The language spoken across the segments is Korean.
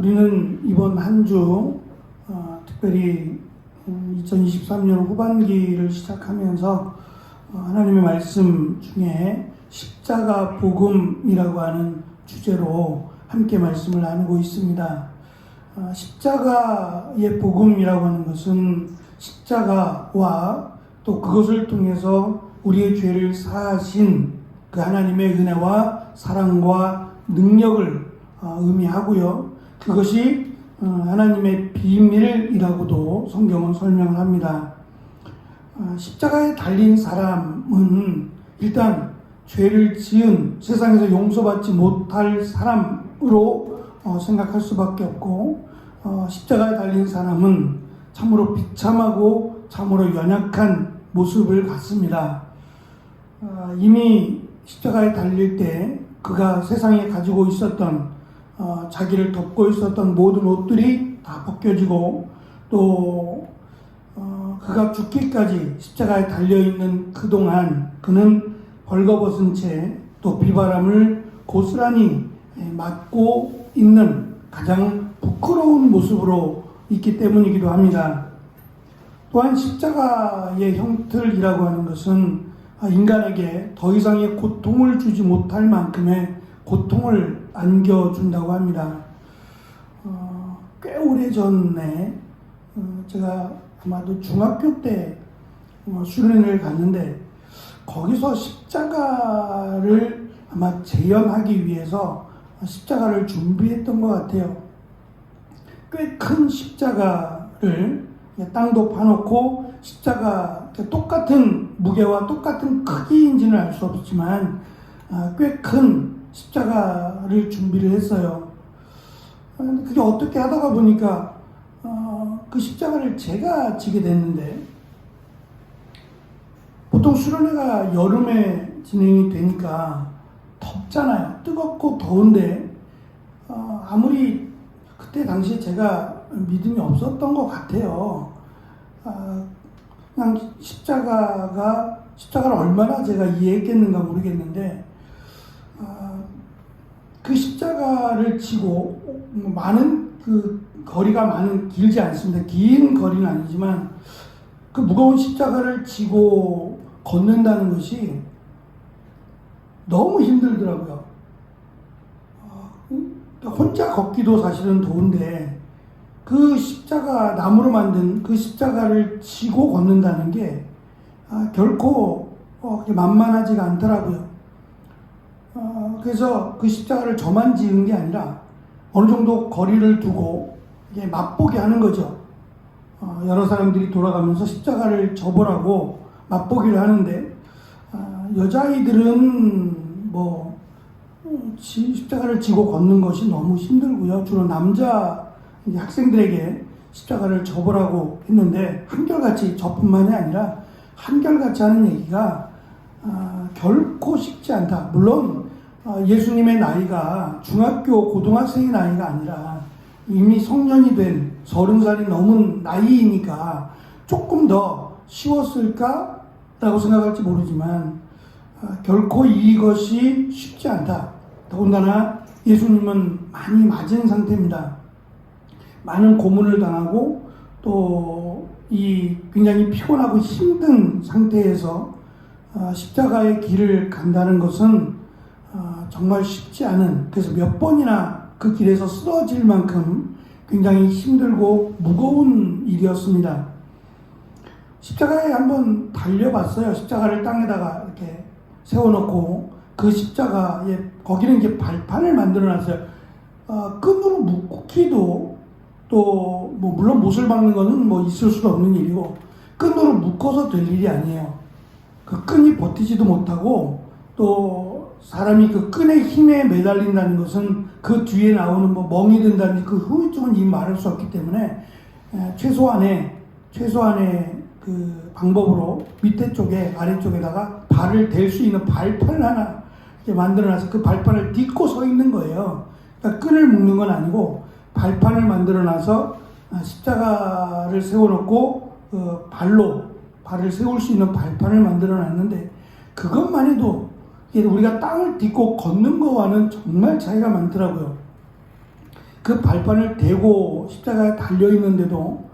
우리는 이번 한 주 특별히 2023년 후반기를 시작하면서 하나님의 말씀 중에 십자가 복음이라고 하는 주제로 함께 말씀을 나누고 있습니다. 십자가의 복음이라고 하는 것은 십자가와 또 그것을 통해서 우리의 죄를 사하신 그 하나님의 은혜와 사랑과 능력을 의미하고요. 그것이 하나님의 비밀이라고도 성경은 설명을 합니다. 십자가에 달린 사람은 일단 죄를 지은 세상에서 용서받지 못할 사람으로 생각할 수밖에 없고, 십자가에 달린 사람은 참으로 비참하고 참으로 연약한 모습을 갖습니다. 이미 십자가에 달릴 때 그가 세상에 가지고 있었던 자기를 덮고 있었던 모든 옷들이 다 벗겨지고, 또 그가 죽기까지 십자가에 달려있는 그동안 그는 벌거벗은 채 또 비바람을 고스란히 맞고 있는 가장 부끄러운 모습으로 있기 때문이기도 합니다. 또한 십자가의 형틀이라고 하는 것은 인간에게 더 이상의 고통을 주지 못할 만큼의 고통을 안겨준다고 합니다. 꽤 오래전에 제가 아마도 중학교 때 수련회를 갔는데, 거기서 십자가를 아마 재현하기 위해서 십자가를 준비했던 것 같아요. 꽤 큰 십자가를 땅도 파놓고, 십자가 똑같은 무게와 똑같은 크기인지는 알 수 없지만 꽤 큰 십자가를 준비를 했어요. 그게 어떻게 하다가 보니까 그 십자가를 제가 지게 됐는데, 보통 수련회가 여름에 진행이 되니까 덥잖아요. 뜨겁고 더운데 아무리 그때 당시에 제가 믿음이 없었던 것 같아요. 그냥 십자가를 얼마나 제가 이해했겠는가 모르겠는데, 그 십자가를 지고 많은 거리가 길지 않습니다. 긴 거리는 아니지만 그 무거운 십자가를 지고 걷는다는 것이 너무 힘들더라고요. 혼자 걷기도 사실은 더운데 그 십자가, 나무로 만든 그 십자가를 지고 걷는다는 게 결코 만만하지가 않더라고요. 그래서 그 십자가를 저만 지은 게 아니라 어느 정도 거리를 두고 이게 맛보게 하는 거죠. 여러 사람들이 돌아가면서 십자가를 접으라고 맛보기를 하는데, 여자아이들은 십자가를 지고 걷는 것이 너무 힘들고요. 주로 남자 학생들에게 십자가를 접으라고 했는데, 한결같이 저뿐만이 아니라 한결같이 하는 얘기가 결코 쉽지 않다. 물론 예수님의 나이가 중학교, 고등학생의 나이가 아니라 이미 성년이 된 30살이 넘은 나이이니까 조금 더 쉬웠을까라고 생각할지 모르지만 결코 이것이 쉽지 않다. 더군다나 예수님은 많이 맞은 상태입니다. 많은 고문을 당하고 또 굉장히 피곤하고 힘든 상태에서 십자가의 길을 간다는 것은 정말 쉽지 않은, 그래서 몇 번이나 그 길에서 쓰러질 만큼 굉장히 힘들고 무거운 일이었습니다. 십자가에 한번 달려봤어요. 십자가를 땅에다가 이렇게 세워놓고 그 십자가에, 거기는 이제 발판을 만들어놨어요. 끈으로 묶기도, 또 물론 못을 박는 거는 있을 수도 없는 일이고, 끈으로 묶어서 될 일이 아니에요. 그 끈이 버티지도 못하고, 또 사람이 그 끈의 힘에 매달린다는 것은 그 뒤에 나오는 멍이 든다든지 그 후유증은 이미 말할 수 없기 때문에 최소한의 그 방법으로 밑에 쪽에, 아래쪽에다가 발을 댈 수 있는 발판을 하나 이렇게 만들어놔서 그 발판을 딛고 서 있는 거예요. 그러니까 끈을 묶는 건 아니고 발판을 만들어놔서 십자가를 세워놓고 발을 세울 수 있는 발판을 만들어놨는데, 그것만 해도 우리가 땅을 딛고 걷는 거와는 정말 차이가 많더라고요. 그 그 발판을 대고 십자가에 달려있는데도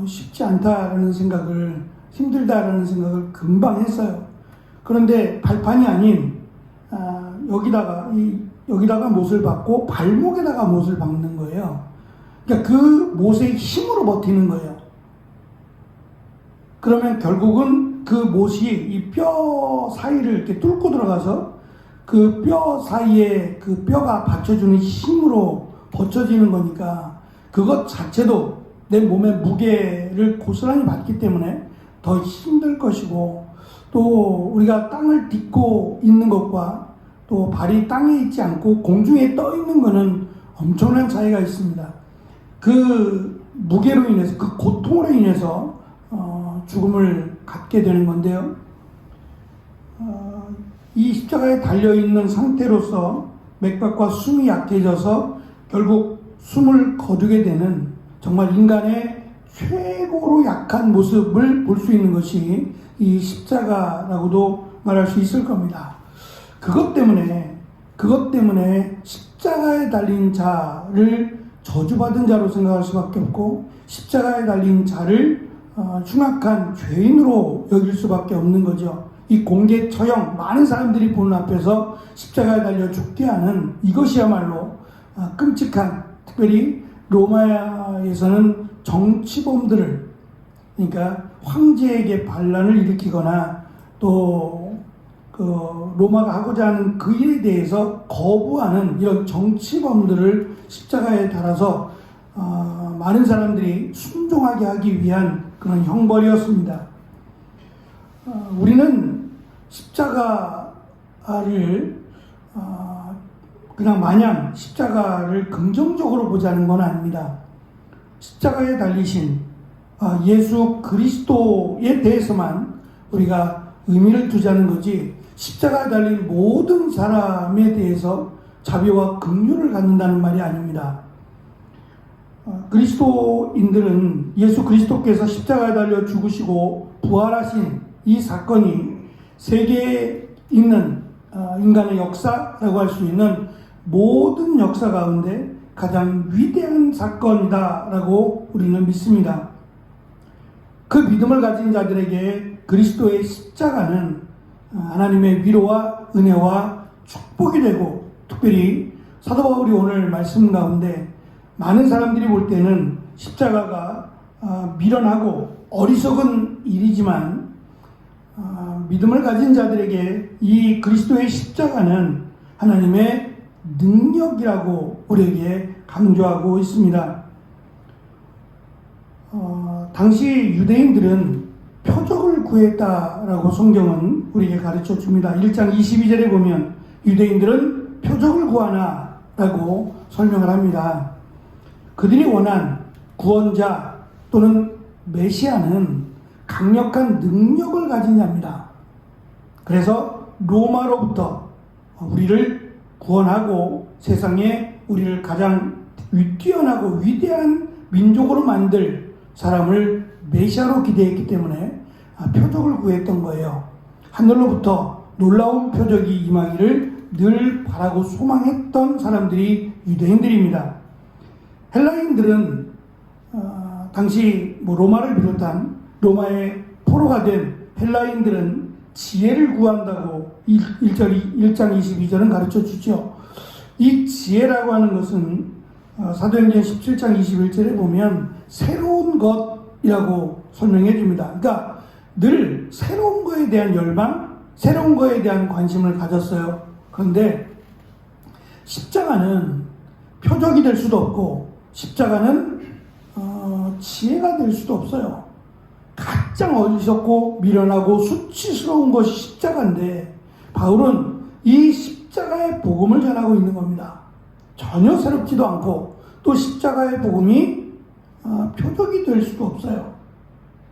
쉽지 않다라는 생각을, 힘들다라는 생각을 금방 했어요. 그런데 발판이 아닌 여기다가 못을 박고 발목에다가 못을 박는 거예요. 그러니까 그 못의 힘으로 버티는 거예요. 그러면 결국은 그 못이 이 뼈 사이를 이렇게 뚫고 들어가서 그 뼈 사이에 그 뼈가 받쳐주는 힘으로 버텨지는 거니까 그것 자체도 내 몸의 무게를 고스란히 받기 때문에 더 힘들 것이고, 또 우리가 땅을 딛고 있는 것과 또 발이 땅에 있지 않고 공중에 떠 있는 것은 엄청난 차이가 있습니다. 그 무게로 인해서, 그 고통으로 인해서 죽음을 갖게 되는 건데요. 이 십자가에 달려있는 상태로서 맥박과 숨이 약해져서 결국 숨을 거두게 되는 정말 인간의 최고로 약한 모습을 볼 수 있는 것이 이 십자가라고도 말할 수 있을 겁니다. 그것 때문에 십자가에 달린 자를 저주받은 자로 생각할 수밖에 없고, 십자가에 달린 자를 흉악한 죄인으로 여길 수밖에 없는 거죠. 이 공개 처형, 많은 사람들이 보는 앞에서 십자가에 달려 죽게 하는 이것이야말로 끔찍한, 특별히 로마에서는 정치범들을, 그러니까 황제에게 반란을 일으키거나 또 그 로마가 하고자 하는 그 일에 대해서 거부하는 이런 정치범들을 십자가에 달아서 많은 사람들이 순종하게 하기 위한 그런 형벌이었습니다. 우리는 십자가를 그냥 마냥 십자가를 긍정적으로 보자는 건 아닙니다. 십자가에 달리신 예수 그리스도에 대해서만 우리가 의미를 두자는 거지, 십자가에 달린 모든 사람에 대해서 자비와 긍휼을 갖는다는 말이 아닙니다. 그리스도인들은 예수 그리스도께서 십자가에 달려 죽으시고 부활하신 이 사건이 세계에 있는 인간의 역사라고 할 수 있는 모든 역사 가운데 가장 위대한 사건이다라고 우리는 믿습니다. 그 믿음을 가진 자들에게 그리스도의 십자가는 하나님의 위로와 은혜와 축복이 되고, 특별히 사도 바울이 오늘 말씀 가운데 많은 사람들이 볼 때는 십자가가 미련하고 어리석은 일이지만 믿음을 가진 자들에게 이 그리스도의 십자가는 하나님의 능력이라고 우리에게 강조하고 있습니다. 당시 유대인들은 표적을 구했다라고 성경은 우리에게 가르쳐 줍니다. 1장 22절에 보면 유대인들은 표적을 구하나 라고 설명을 합니다. 그들이 원한 구원자 또는 메시아는 강력한 능력을 가진 자입니다. 그래서 로마로부터 우리를 구원하고 세상에 우리를 가장 뛰어나고 위대한 민족으로 만들 사람을 메시아로 기대했기 때문에 표적을 구했던 거예요. 하늘로부터 놀라운 표적이 임하기를 늘 바라고 소망했던 사람들이 유대인들입니다. 헬라인들은 당시 로마를 비롯한 로마의 포로가 된 헬라인들은 지혜를 구한다고 1장 22절은 가르쳐 주죠. 이 지혜라고 하는 것은 사도행전 17장 21절에 보면 새로운 것이라고 설명해 줍니다. 그러니까 늘 새로운 거에 대한 열망, 새로운 거에 대한 관심을 가졌어요. 그런데 십자가는 표적이 될 수도 없고 십자가는 지혜가 될 수도 없어요. 가장 어리석고 미련하고 수치스러운 것이 십자가인데 바울은 이 십자가의 복음을 전하고 있는 겁니다. 전혀 새롭지도 않고 또 십자가의 복음이 표적이 될 수도 없어요.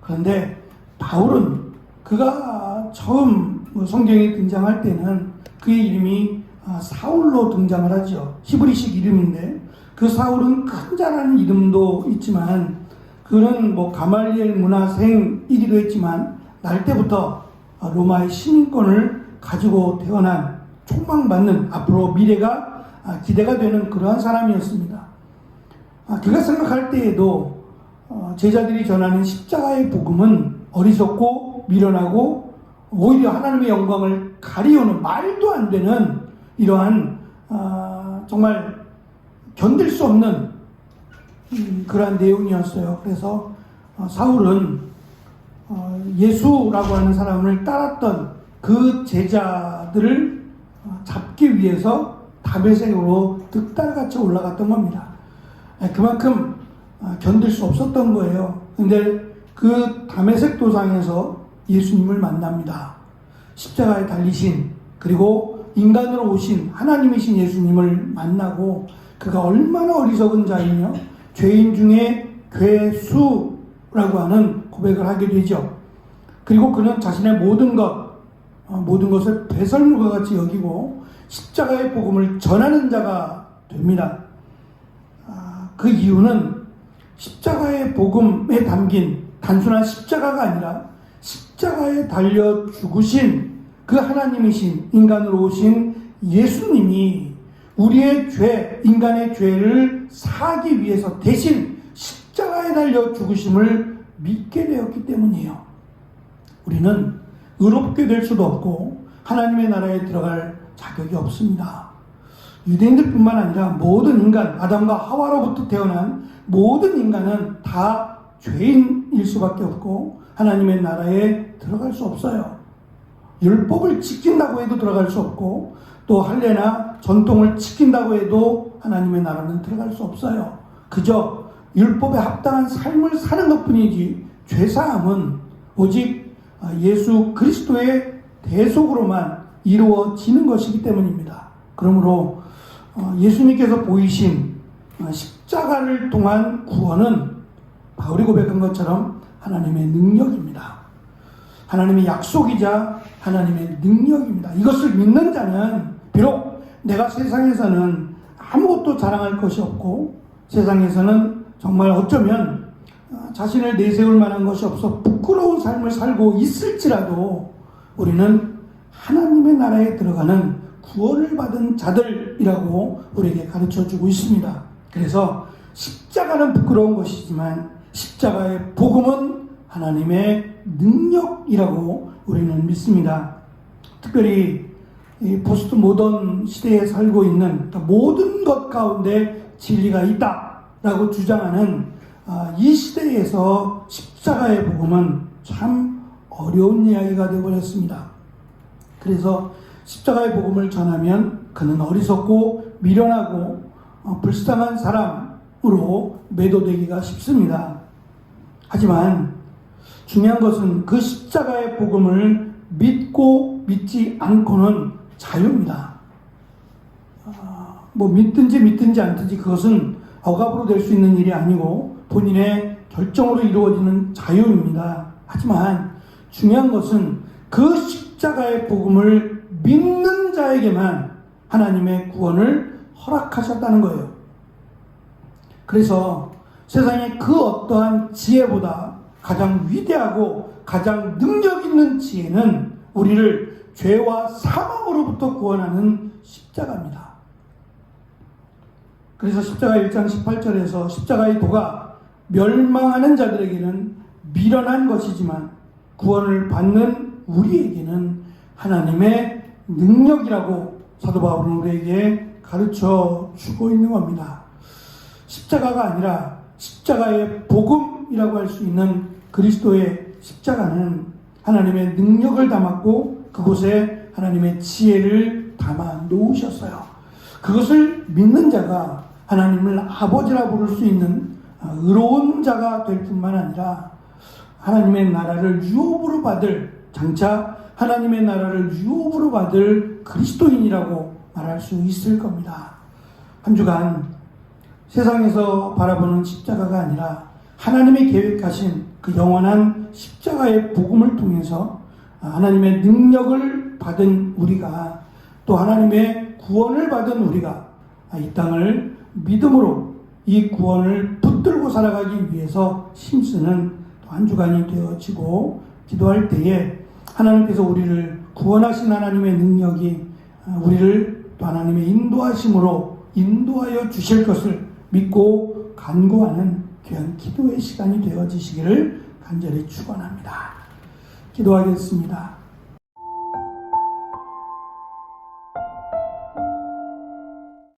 그런데 바울은 그가 처음 성경에 등장할 때는 그의 이름이 사울로 등장을 하죠. 히브리식 이름인데 그 사울은 큰 자라는 이름도 있지만 그는 가말리엘 문화생이기도 했지만 날 때부터 로마의 시민권을 가지고 태어난 촉망받는 앞으로 미래가 기대가 되는 그러한 사람이었습니다. 그가 생각할 때에도 제자들이 전하는 십자가의 복음은 어리석고 미련하고 오히려 하나님의 영광을 가리우는 말도 안 되는 이러한 정말 견딜 수 없는 그러한 내용이었어요. 그래서 사울은 예수라고 하는 사람을 따랐던 그 제자들을 잡기 위해서 다메섹으로 득달같이 올라갔던 겁니다. 그만큼 견딜 수 없었던 거예요. 근데 그 다메섹 도상에서 예수님을 만납니다. 십자가에 달리신, 그리고 인간으로 오신 하나님이신 예수님을 만나고 그가 얼마나 어리석은 자이며 죄인 중에 괴수라고 하는 고백을 하게 되죠. 그리고 그는 자신의 모든 것을 배설물과 같이 여기고 십자가의 복음을 전하는 자가 됩니다. 그 이유는 십자가의 복음에 담긴 단순한 십자가가 아니라 십자가에 달려 죽으신 그 하나님이신 인간으로 오신 예수님이 우리의 죄, 인간의 죄를 사하기 위해서 대신 십자가에 달려 죽으심을 믿게 되었기 때문이에요. 우리는 의롭게 될 수도 없고 하나님의 나라에 들어갈 자격이 없습니다. 유대인들뿐만 아니라 모든 인간, 아담과 하와로부터 태어난 모든 인간은 다 죄인일 수밖에 없고 하나님의 나라에 들어갈 수 없어요. 율법을 지킨다고 해도 들어갈 수 없고 또 할례나 전통을 지킨다고 해도 하나님의 나라는 들어갈 수 없어요. 그저 율법에 합당한 삶을 사는 것뿐이지 죄사함은 오직 예수 그리스도의 대속으로만 이루어지는 것이기 때문입니다. 그러므로 예수님께서 보이신 십자가를 통한 구원은 바울이 고백한 것처럼 하나님의 능력입니다. 하나님의 약속이자 하나님의 능력입니다. 이것을 믿는 자는 비록 내가 세상에서는 아무것도 자랑할 것이 없고 세상에서는 정말 어쩌면 자신을 내세울 만한 것이 없어 부끄러운 삶을 살고 있을지라도 우리는 하나님의 나라에 들어가는 구원을 받은 자들이라고 우리에게 가르쳐주고 있습니다. 그래서 십자가는 부끄러운 것이지만 십자가의 복음은 하나님의 능력이라고 우리는 믿습니다. 특별히 이 포스트 모던 시대에 살고 있는 모든 것 가운데 진리가 있다라고 주장하는 이 시대에서 십자가의 복음은 참 어려운 이야기가 되어버렸습니다. 그래서 십자가의 복음을 전하면 그는 어리석고 미련하고 불쌍한 사람으로 매도되기가 쉽습니다. 하지만 중요한 것은 그 십자가의 복음을 믿고 믿지 않고는 자유입니다. 믿든지 않든지 그것은 억압으로 될 수 있는 일이 아니고 본인의 결정으로 이루어지는 자유입니다. 하지만 중요한 것은 그 십자가의 복음을 믿는 자에게만 하나님의 구원을 허락하셨다는 거예요. 그래서 세상의 그 어떠한 지혜보다 가장 위대하고 가장 능력 있는 지혜는 우리를 죄와 사망으로부터 구원하는 십자가입니다. 그래서 십자가 1장 18절에서 십자가의 도가 멸망하는 자들에게는 미련한 것이지만 구원을 받는 우리에게는 하나님의 능력이라고 사도 바울은 우리에게 가르쳐 주고 있는 겁니다. 십자가가 아니라 십자가의 복음이라고 할 수 있는 그리스도의 십자가는 하나님의 능력을 담았고 그곳에 하나님의 지혜를 담아 놓으셨어요. 그것을 믿는 자가 하나님을 아버지라 부를 수 있는 의로운 자가 될 뿐만 아니라 하나님의 나라를 유업으로 받을, 장차 하나님의 나라를 유업으로 받을 그리스도인이라고 말할 수 있을 겁니다. 한 주간 세상에서 바라보는 십자가가 아니라 하나님이 계획하신 그 영원한 십자가의 복음을 통해서 하나님의 능력을 받은 우리가 또 하나님의 구원을 받은 우리가 이 땅을 믿음으로 이 구원을 붙들고 살아가기 위해서 힘쓰는 한 주간이 되어지고 기도할 때에 하나님께서 우리를 구원하신 하나님의 능력이 우리를 또 하나님의 인도하심으로 인도하여 주실 것을 믿고 간구하는 귀한 기도의 시간이 되어지시기를 간절히 축원합니다. 기도하겠습니다.